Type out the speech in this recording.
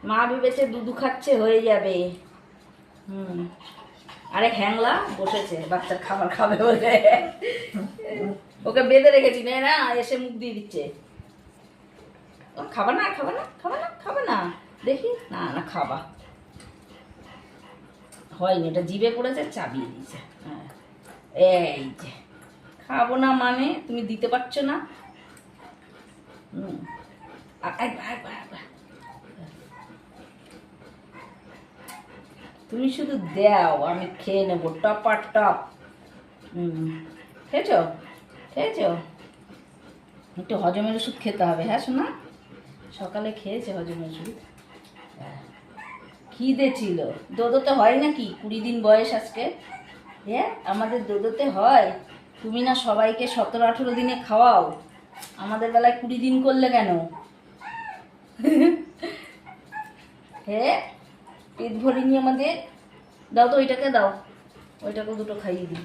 মা ভেবেছে দুধু খাচ্ছে হয়ে যাবে। আরে হ্যাংলা বসেছে বাচ্চার খাবার খাবে বলে, ওকে বেঁধে রেখেছি না, এসে মুখ দিয়ে দিচ্ছে। ও খাবা না, খাবা না, খাবা না, খাবা না, দেখি না না খাবা। হয়নি, এটা জিভে পড়েছে, চাবিয়ে দিয়েছে। হ্যাঁ এই যে খাবো না মানে তুমি দিতে পারছো না। তুমি শুধু দাও, আমি খেয়ে নেবো টপার টপ। খেয়েছো, খেয়েছো? একটু হজমের ওষুধ খেতে হবে। হ্যাঁ শোনা, সকালে খেয়েছে হজমের ওষুধ। খিদে ছিল। দোদোতে হয় নাকি 20 দিন বয়স আজকে? হ্যাঁ আমাদের দোদোতে হয়। তুমি না সবাইকে 17-18 দিনে খাওয়াও, আমাদের বেলায় 20 দিন করলে কেন? হ্যাঁ পেট ভরিনি আমাদের। দাও তো ওইটাকে, দাও ওইটাকে দুটো খাইয়ে দিই।